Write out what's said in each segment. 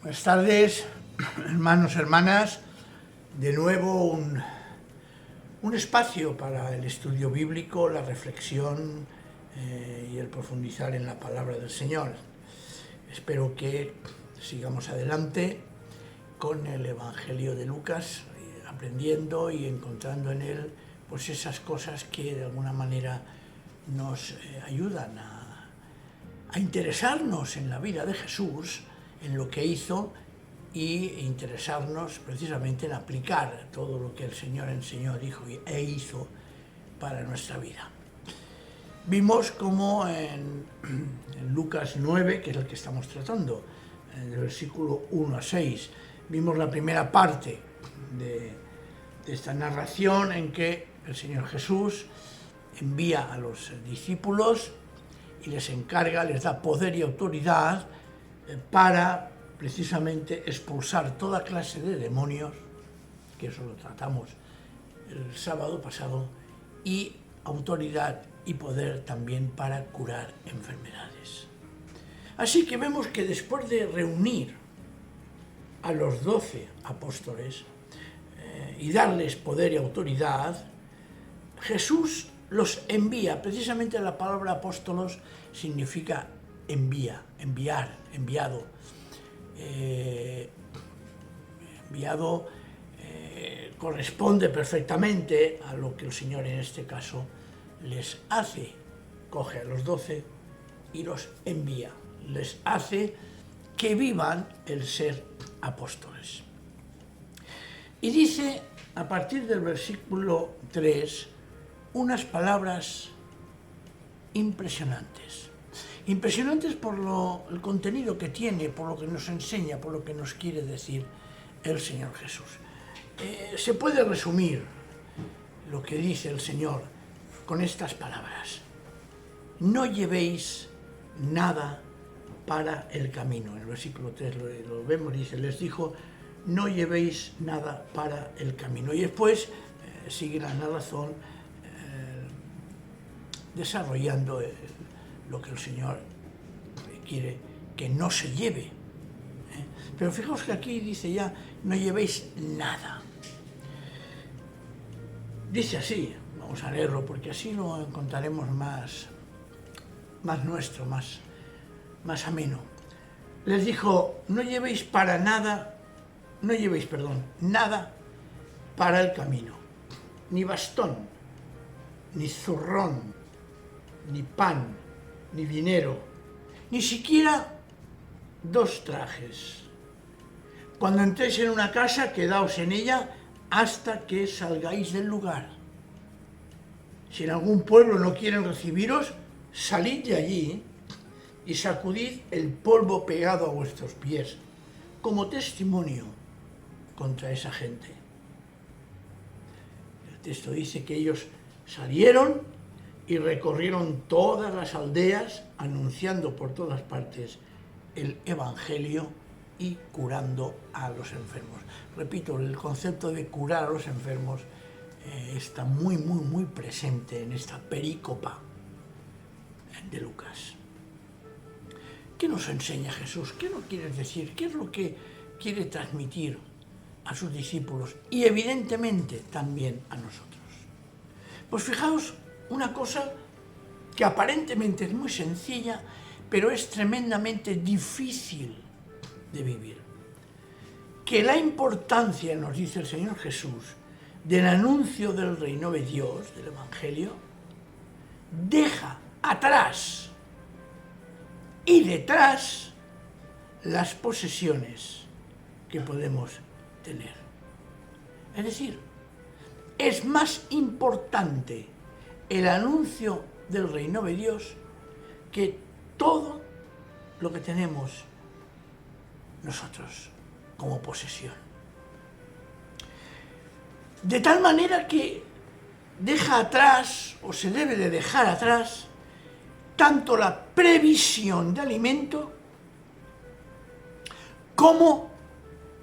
Buenas tardes, hermanos, hermanas. De nuevo un espacio para el estudio bíblico, la reflexión y el profundizar en la palabra del Señor. Espero que sigamos adelante con el Evangelio de Lucas, aprendiendo y encontrando en él pues esas cosas que de alguna manera nos ayudan a interesarnos en la vida de Jesús, en lo que hizo, y interesarnos precisamente en aplicar todo lo que el Señor enseñó, dijo e hizo para nuestra vida. Vimos como en Lucas 9, que es el que estamos tratando, del versículo 1 a 6, vimos la primera parte de esta narración en que el Señor Jesús envía a los discípulos y les encarga, les da poder y autoridad para precisamente expulsar toda clase de demonios, que eso lo tratamos el sábado pasado, y autoridad y poder también para curar enfermedades. Así que vemos que después de reunir a los 12 apóstoles y darles poder y autoridad, Jesús los envía. Precisamente la palabra apóstolos significa envía, enviar, enviado. Enviado corresponde perfectamente a lo que el Señor en este caso les hace. Coge a los 12 y los envía, les hace que vivan el ser apóstoles. Y dice a partir del versículo 3 unas palabras impresionantes. Impresionantes por el contenido que tiene, por lo que nos enseña, por lo que nos quiere decir el Señor Jesús. Se puede resumir lo que dice el Señor con estas palabras: no llevéis nada para el camino. En el versículo 3 lo vemos, dice, les dijo, no llevéis nada para el camino. Y después sigue la narración desarrollando lo que el Señor quiere que no se lleve. Pero fijaos que aquí dice ya, no llevéis nada. Dice así, vamos a leerlo porque así lo encontraremos más nuestro, más ameno. Les dijo, no llevéis nada para el camino, ni bastón, ni zurrón, ni pan, ni dinero, ni siquiera 2 trajes. Cuando entréis en una casa, quedaos en ella hasta que salgáis del lugar. Si en algún pueblo no quieren recibiros, salid de allí y sacudid el polvo pegado a vuestros pies, como testimonio contra esa gente. El texto dice que ellos salieron y recorrieron todas las aldeas, anunciando por todas partes el Evangelio y curando a los enfermos. Repito, el concepto de curar a los enfermos está muy presente en esta perícopa de Lucas. ¿Qué nos enseña Jesús? ¿Qué nos quiere decir? ¿Qué es lo que quiere transmitir a sus discípulos y evidentemente también a nosotros? Pues fijaos una cosa que aparentemente es muy sencilla, pero es tremendamente difícil de vivir. Que la importancia, nos dice el Señor Jesús, del anuncio del reino de Dios, del Evangelio, deja atrás y detrás las posesiones que podemos tener. Es decir, es más importante el anuncio del reino de Dios que todo lo que tenemos nosotros como posesión. De tal manera que deja atrás, o se debe de dejar atrás, tanto la previsión de alimento como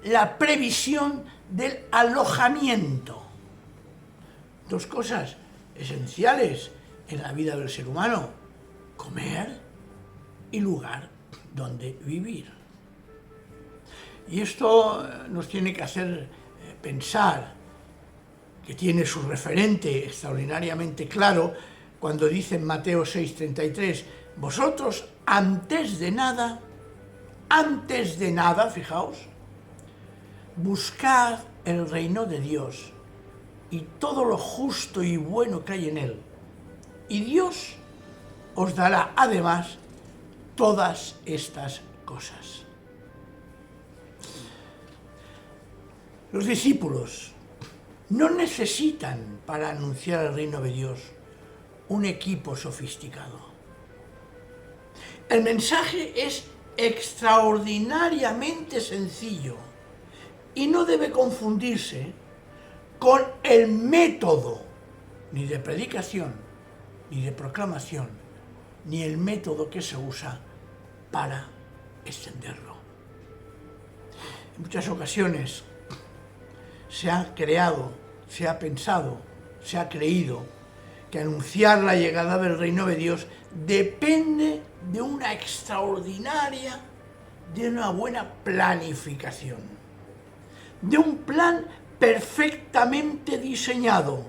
la previsión del alojamiento. 2 cosas esenciales en la vida del ser humano: comer y lugar donde vivir. Y esto nos tiene que hacer pensar, que tiene su referente extraordinariamente claro cuando dice en Mateo 6:33, vosotros antes de nada, fijaos, buscad el reino de Dios y todo lo justo y bueno que hay en él, y Dios os dará además todas estas cosas. Los discípulos no necesitan para anunciar el reino de Dios un equipo sofisticado. El mensaje es extraordinariamente sencillo y no debe confundirse con el método ni de predicación, ni de proclamación, ni el método que se usa para extenderlo. En muchas ocasiones se ha creado, se ha pensado, se ha creído que anunciar la llegada del reino de Dios depende de una extraordinaria, de una buena planificación, de un plan perfectamente diseñado,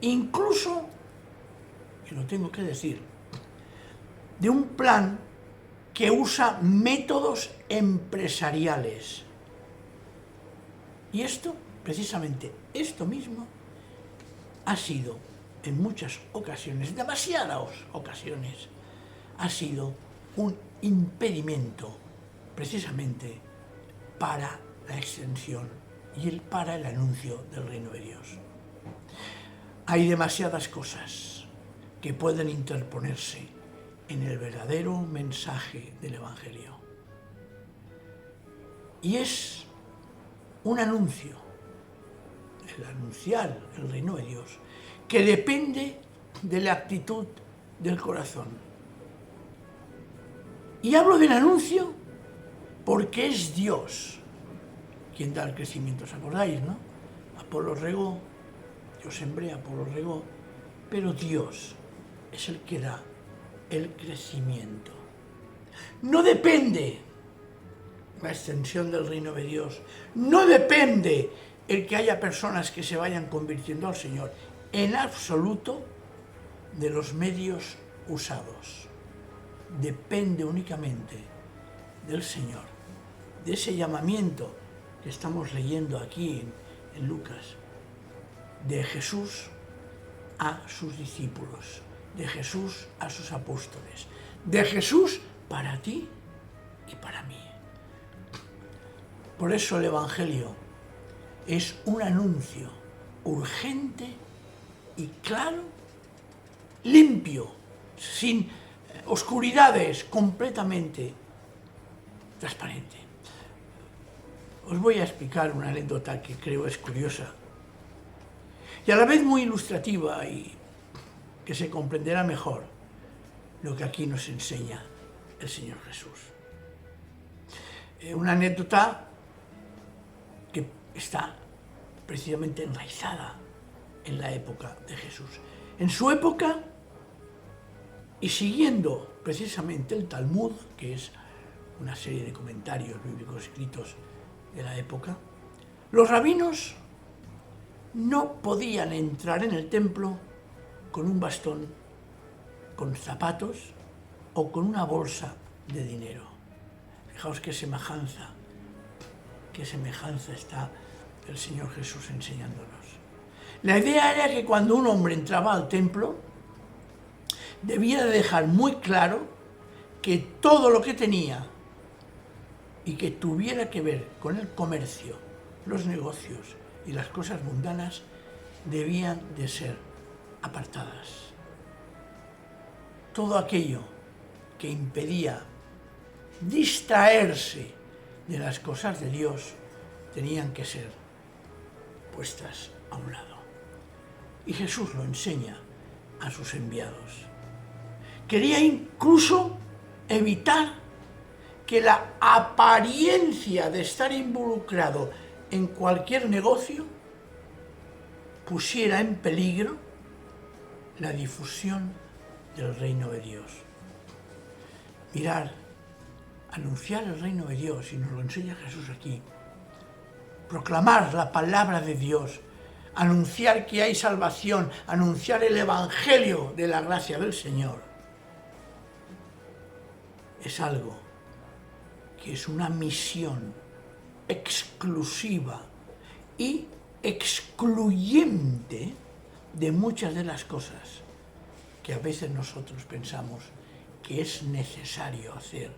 incluso, y lo tengo que decir, de un plan que usa métodos empresariales. Y esto, precisamente esto mismo, ha sido en muchas ocasiones, demasiadas ocasiones, ha sido un impedimento precisamente para la extensión y para el anuncio del reino de Dios. Hay demasiadas cosas que pueden interponerse en el verdadero mensaje del Evangelio. Y es un anuncio, el anunciar el reino de Dios, que depende de la actitud del corazón. Y hablo del anuncio porque es Dios quien da el crecimiento. ¿Os acordáis, no? Apolo regó, yo sembré, Apolo regó, pero Dios es el que da el crecimiento. No depende la extensión del reino de Dios, no depende el que haya personas que se vayan convirtiendo al Señor, en absoluto, de los medios usados. Depende únicamente del Señor, de ese llamamiento que estamos leyendo aquí en Lucas, de Jesús a sus discípulos, de Jesús a sus apóstoles, de Jesús para ti y para mí. Por eso el Evangelio es un anuncio urgente y claro, limpio, sin oscuridades, completamente transparente. Os voy a explicar una anécdota que creo es curiosa y a la vez muy ilustrativa y que se comprenderá mejor lo que aquí nos enseña el Señor Jesús. Una anécdota que está precisamente enraizada en la época de Jesús. En su época, y siguiendo precisamente el Talmud, que es una serie de comentarios bíblicos escritos de la época, los rabinos no podían entrar en el templo con un bastón, con zapatos o con una bolsa de dinero. Fijaos qué semejanza está el Señor Jesús enseñándonos. La idea era que cuando un hombre entraba al templo, debía de dejar muy claro que todo lo que tenía y que tuviera que ver con el comercio, los negocios y las cosas mundanas debían de ser apartadas. Todo aquello que impedía distraerse de las cosas de Dios tenían que ser puestas a un lado. Y Jesús lo enseña a sus enviados. Quería incluso evitar que la apariencia de estar involucrado en cualquier negocio pusiera en peligro la difusión del reino de Dios. Mirar anunciar el reino de Dios, y nos lo enseña Jesús aquí, proclamar la palabra de Dios, anunciar que hay salvación, anunciar el evangelio de la gracia del Señor, es algo que es una misión exclusiva y excluyente de muchas de las cosas que a veces nosotros pensamos que es necesario hacer,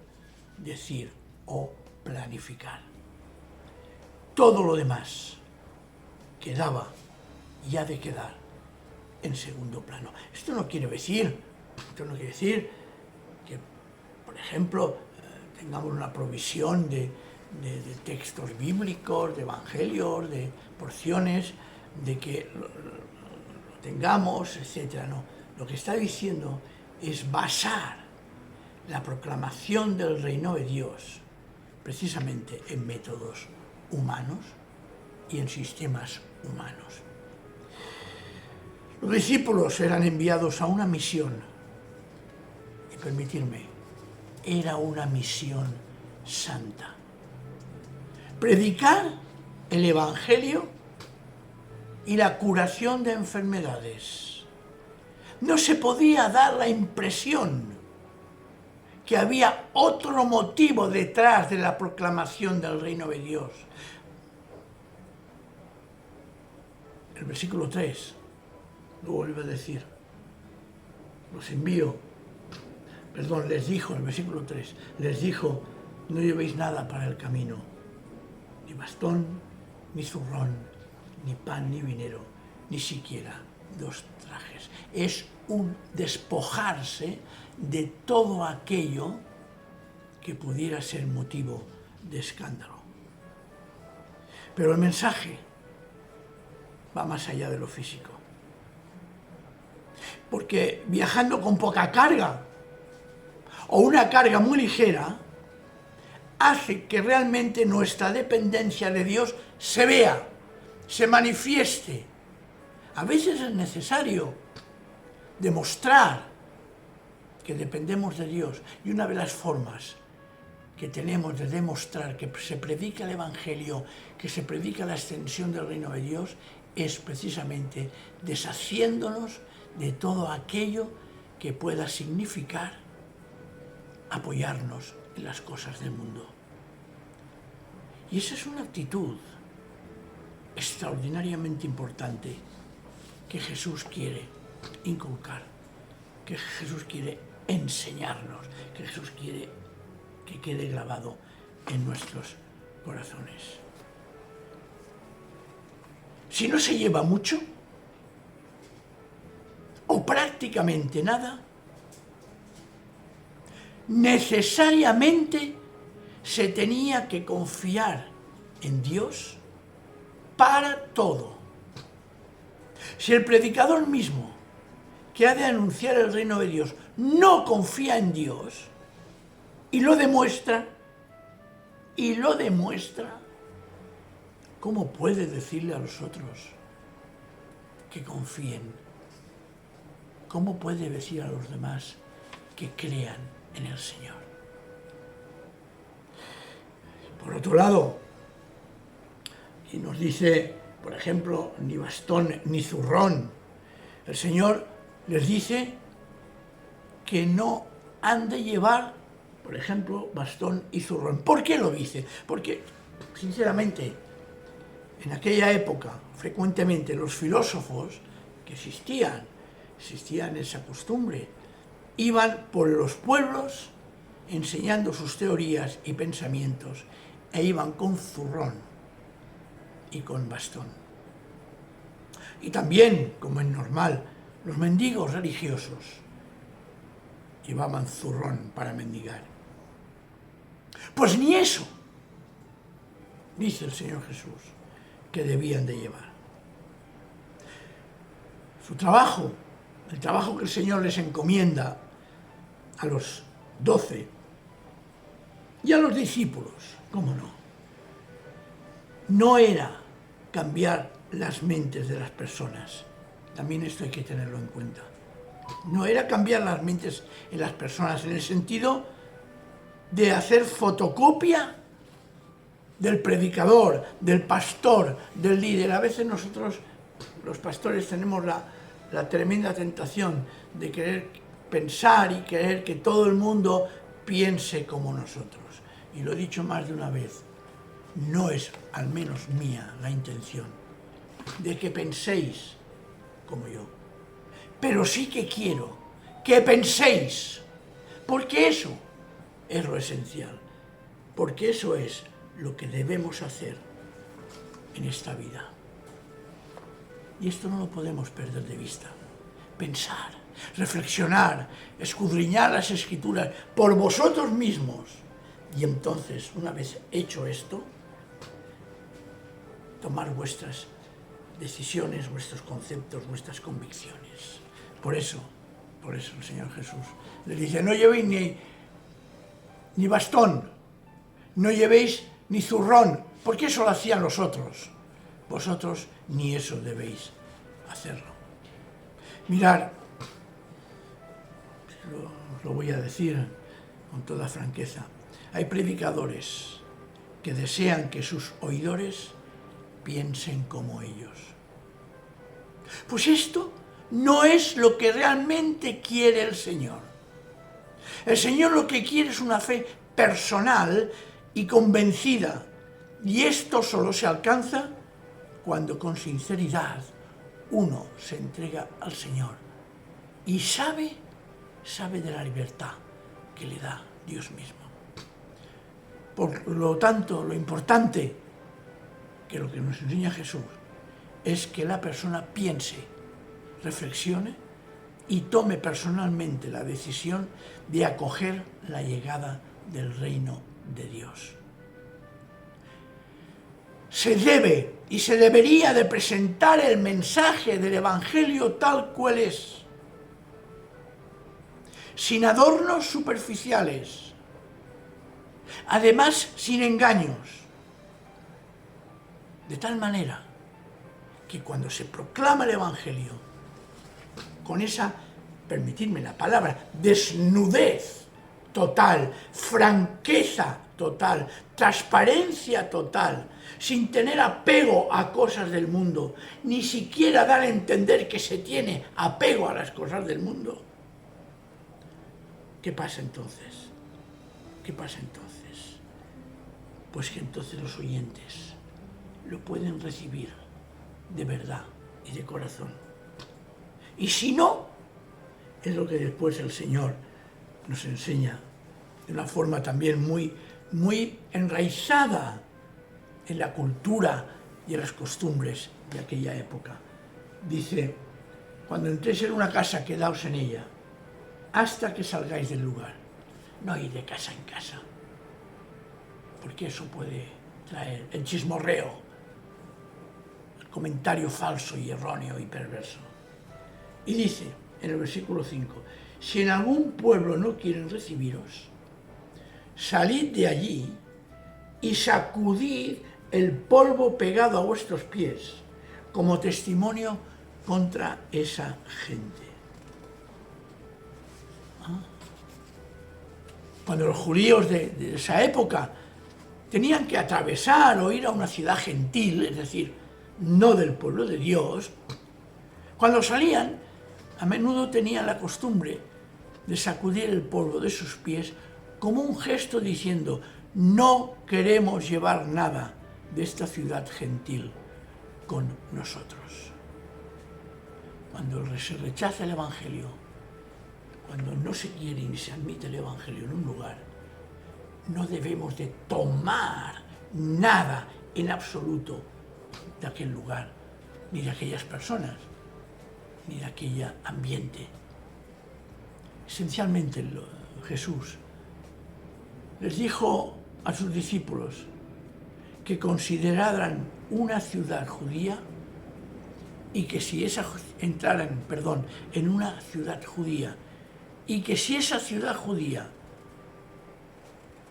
decir o planificar. Todo lo demás quedaba y ha de quedar en segundo plano. Esto no quiere decir que, por ejemplo, tengamos una provisión de textos bíblicos, de evangelios, de porciones, de que lo tengamos, etc. No, lo que está diciendo es basar la proclamación del reino de Dios precisamente en métodos humanos y en sistemas humanos. Los discípulos eran enviados a una misión, y permitirme, era una misión santa. Predicar el evangelio y la curación de enfermedades. No se podía dar la impresión que había otro motivo detrás de la proclamación del reino de Dios. El versículo 3 lo vuelve a decir. Les dijo, el versículo 3, les dijo, no llevéis nada para el camino, ni bastón, ni zurrón, ni pan, ni dinero, ni siquiera 2 trajes. Es un despojarse de todo aquello que pudiera ser motivo de escándalo. Pero el mensaje va más allá de lo físico. Porque viajando con poca carga o una carga muy ligera, hace que realmente nuestra dependencia de Dios se vea, se manifieste. A veces es necesario demostrar que dependemos de Dios, y una de las formas que tenemos de demostrar que se predica el evangelio, que se predica la extensión del reino de Dios, es precisamente deshaciéndonos de todo aquello que pueda significar apoyarnos en las cosas del mundo. Y esa es una actitud extraordinariamente importante que Jesús quiere inculcar, que Jesús quiere enseñarnos, que Jesús quiere que quede grabado en nuestros corazones. Si no se lleva mucho, o prácticamente nada, necesariamente se tenía que confiar en Dios para todo. Si el predicador mismo, que ha de anunciar el reino de Dios, no confía en Dios, y lo demuestra, ¿cómo puede decirle a los otros que confíen? ¿Cómo puede decir a los demás que crean en el Señor? Por otro lado, y nos dice, por ejemplo, ni bastón ni zurrón. El Señor les dice que no han de llevar, por ejemplo, bastón y zurrón. ¿Por qué lo dice? Porque, sinceramente, en aquella época, frecuentemente los filósofos que existían esa costumbre, iban por los pueblos enseñando sus teorías y pensamientos, e iban con zurrón y con bastón. Y también, como es normal, los mendigos religiosos llevaban zurrón para mendigar. Pues ni eso, dice el Señor Jesús, que debían de llevar. Su trabajo, el trabajo que el Señor les encomienda a los 12 y a los discípulos, ¿cómo no? No era cambiar las mentes de las personas. También esto hay que tenerlo en cuenta. No era cambiar las mentes en las personas en el sentido de hacer fotocopia del predicador, del pastor, del líder. A veces nosotros, los pastores, tenemos la tremenda tentación de querer pensar y querer que todo el mundo piense como nosotros. Y lo he dicho más de una vez, no es, al menos mía, la intención de que penséis como yo. Pero sí que quiero que penséis, porque eso es lo esencial, porque eso es lo que debemos hacer en esta vida. Y esto no lo podemos perder de vista. Pensar, reflexionar, escudriñar las Escrituras por vosotros mismos. Y entonces, una vez hecho esto, tomar vuestras decisiones, vuestros conceptos, vuestras convicciones. Por eso el Señor Jesús le dice, no llevéis ni bastón, no llevéis ni zurrón, porque eso lo hacían los otros. Vosotros ni eso debéis hacerlo. Mirad, lo voy a decir con toda franqueza, hay predicadores que desean que sus oidores piensen como ellos. Pues esto no es lo que realmente quiere el Señor. El Señor lo que quiere es una fe personal y convencida. Y esto solo se alcanza cuando con sinceridad uno se entrega al Señor y sabe de la libertad que le da Dios mismo. Por lo tanto, lo importante, que lo que nos enseña Jesús, es que la persona piense, reflexione y tome personalmente la decisión de acoger la llegada del reino de Dios. Se debe y se debería de presentar el mensaje del Evangelio tal cual es, sin adornos superficiales, además sin engaños, de tal manera que cuando se proclama el Evangelio, con esa, permitidme la palabra, desnudez total, franqueza total, transparencia total, sin tener apego a cosas del mundo, ni siquiera dar a entender que se tiene apego a las cosas del mundo. ¿Qué pasa entonces? ¿Qué pasa entonces? Pues que entonces los oyentes lo pueden recibir de verdad y de corazón. Y si no, es lo que después el Señor nos enseña de una forma también muy enraizada en la cultura y en las costumbres de aquella época. Dice, cuando entréis en una casa, quedaos en ella, hasta que salgáis del lugar. No ir de casa en casa, porque eso puede traer el chismorreo, el comentario falso y erróneo y perverso. Y dice, en el versículo 5, si en algún pueblo no quieren recibiros, salid de allí y sacudid el polvo pegado a vuestros pies como testimonio contra esa gente. Cuando los judíos de esa época tenían que atravesar o ir a una ciudad gentil, es decir, no del pueblo de Dios, cuando salían, a menudo tenían la costumbre de sacudir el polvo de sus pies como un gesto diciendo, no queremos llevar nada de esta ciudad gentil con nosotros. Cuando se rechaza el Evangelio, cuando no se quiere ni se admite el Evangelio en un lugar, no debemos de tomar nada en absoluto de aquel lugar, ni de aquellas personas, ni de aquel ambiente. Esencialmente Jesús les dijo a sus discípulos que consideraran una ciudad judía y que si entraran en una ciudad judía y que si esa ciudad judía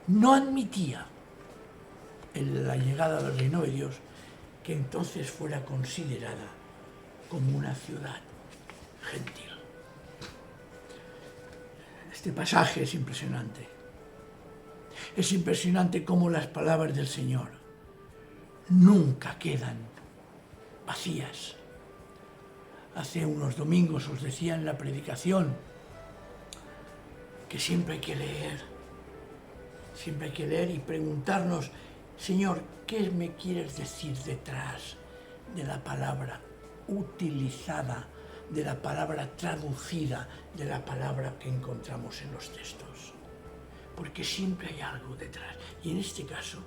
no admitía la llegada del reino de Dios, que entonces fuera considerada como una ciudad gentil. Este pasaje es impresionante. Es impresionante cómo las palabras del Señor nunca quedan vacías. Hace unos domingos os decía en la predicación que siempre hay que leer y preguntarnos, Señor, ¿qué me quieres decir detrás de la palabra utilizada, de la palabra traducida, de la palabra que encontramos en los textos? Porque siempre hay algo detrás. Y en este caso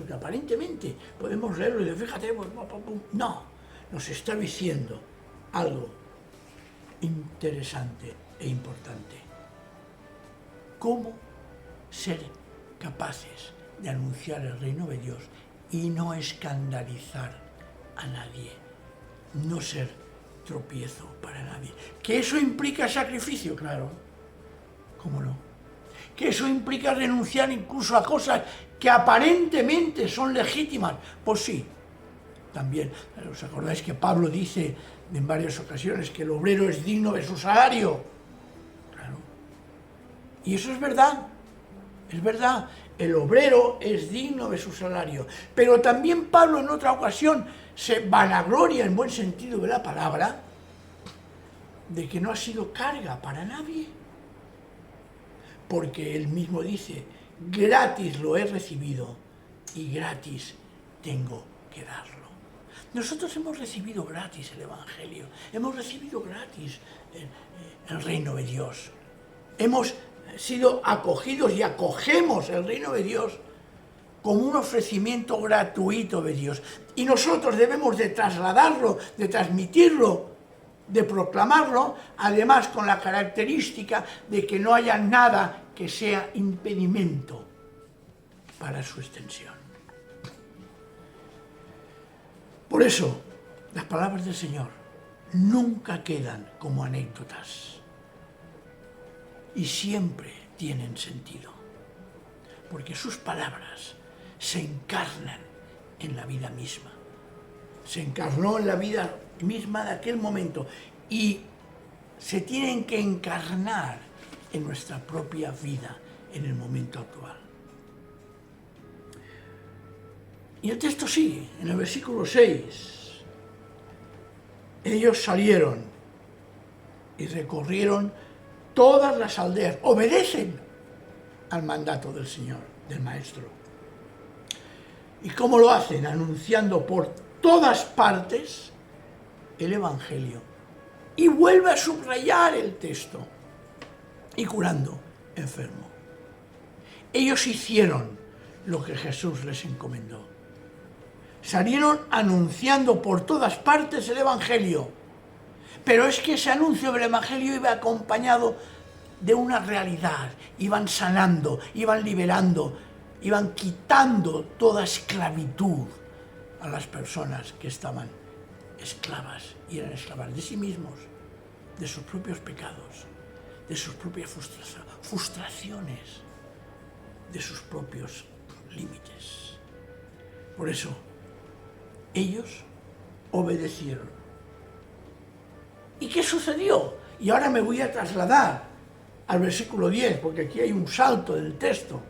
que aparentemente podemos leerlo y decir, fíjate, pues, no, nos está diciendo algo interesante e importante. ¿Cómo ser capaces de anunciar el reino de Dios y no escandalizar a nadie? No ser tropiezo para nadie. ¿Que eso implica sacrificio? Claro, ¿cómo no? ¿Que eso implica renunciar incluso a cosas que aparentemente son legítimas? Pues sí, también. ¿Os acordáis que Pablo dice en varias ocasiones que el obrero es digno de su salario? Claro. Y eso es verdad, el obrero es digno de su salario. Pero también Pablo en otra ocasión se vanagloria, en buen sentido de la palabra, de que no ha sido carga para nadie. Porque él mismo dice, gratis lo he recibido y gratis tengo que darlo. Nosotros hemos recibido gratis el Evangelio, hemos recibido gratis el reino de Dios. Hemos sido acogidos y acogemos el reino de Dios como un ofrecimiento gratuito de Dios. Y nosotros debemos de trasladarlo, de transmitirlo, de proclamarlo, además con la característica de que no haya nada que sea impedimento para su extensión. Por eso, las palabras del Señor nunca quedan como anécdotas y siempre tienen sentido, porque sus palabras se encarnan en la vida misma. Se encarnó en la vida misma de aquel momento y se tienen que encarnar en nuestra propia vida en el momento actual. Y el texto sigue, en el versículo 6. Ellos salieron y recorrieron todas las aldeas, obedecen al mandato del Señor, del Maestro. ¿Y cómo lo hacen? Anunciando por todas partes el Evangelio. Y vuelve a subrayar el texto. Y curando enfermo. Ellos hicieron lo que Jesús les encomendó. Salieron anunciando por todas partes el Evangelio. Pero es que ese anuncio del Evangelio iba acompañado de una realidad. Iban sanando, iban liberando, iban quitando toda esclavitud a las personas que estaban esclavas y eran esclavas de sí mismos, de sus propios pecados, de sus propias frustraciones, de sus propios límites. Por eso, ellos obedecieron. ¿Y qué sucedió? Y ahora me voy a trasladar al versículo 10, porque aquí hay un salto del texto.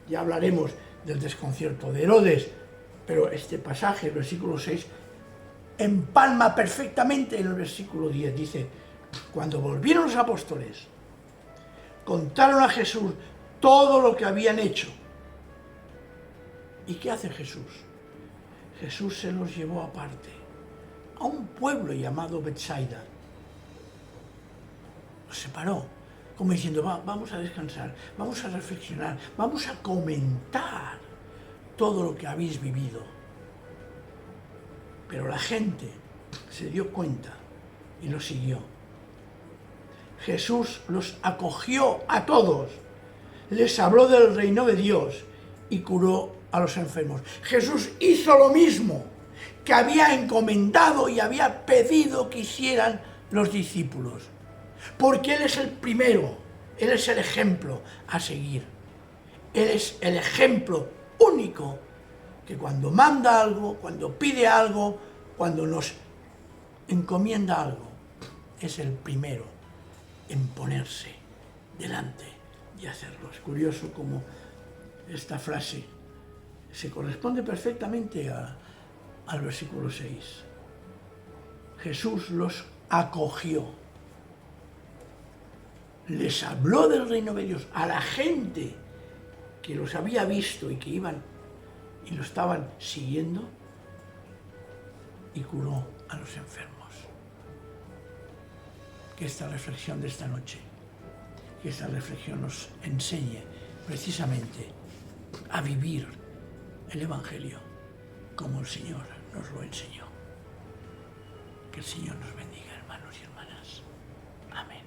Ya hablaremos del desconcierto de Herodes, pero este pasaje, el versículo 6, empalma perfectamente en el versículo 10. Dice, cuando volvieron los apóstoles, contaron a Jesús todo lo que habían hecho. ¿Y qué hace Jesús? Jesús se los llevó aparte, a un pueblo llamado Betsaida. Los separó, como diciendo, vamos a descansar, vamos a reflexionar, vamos a comentar todo lo que habéis vivido. Pero la gente se dio cuenta y los siguió. Jesús los acogió a todos, les habló del reino de Dios y curó a los enfermos. Jesús hizo lo mismo que había encomendado y había pedido que hicieran los discípulos, porque Él es el primero, Él es el ejemplo a seguir. Él es el ejemplo único que cuando manda algo, cuando pide algo, cuando nos encomienda algo, es el primero en ponerse delante y hacerlo. Es curioso como esta frase se corresponde perfectamente al versículo 6. Jesús los acogió, les habló del reino de Dios a la gente que los había visto y que iban y lo estaban siguiendo, y curó a los enfermos. Que esta reflexión de esta noche, que esta reflexión nos enseñe precisamente a vivir el Evangelio como el Señor nos lo enseñó. Que el Señor nos bendiga, hermanos y hermanas. Amén.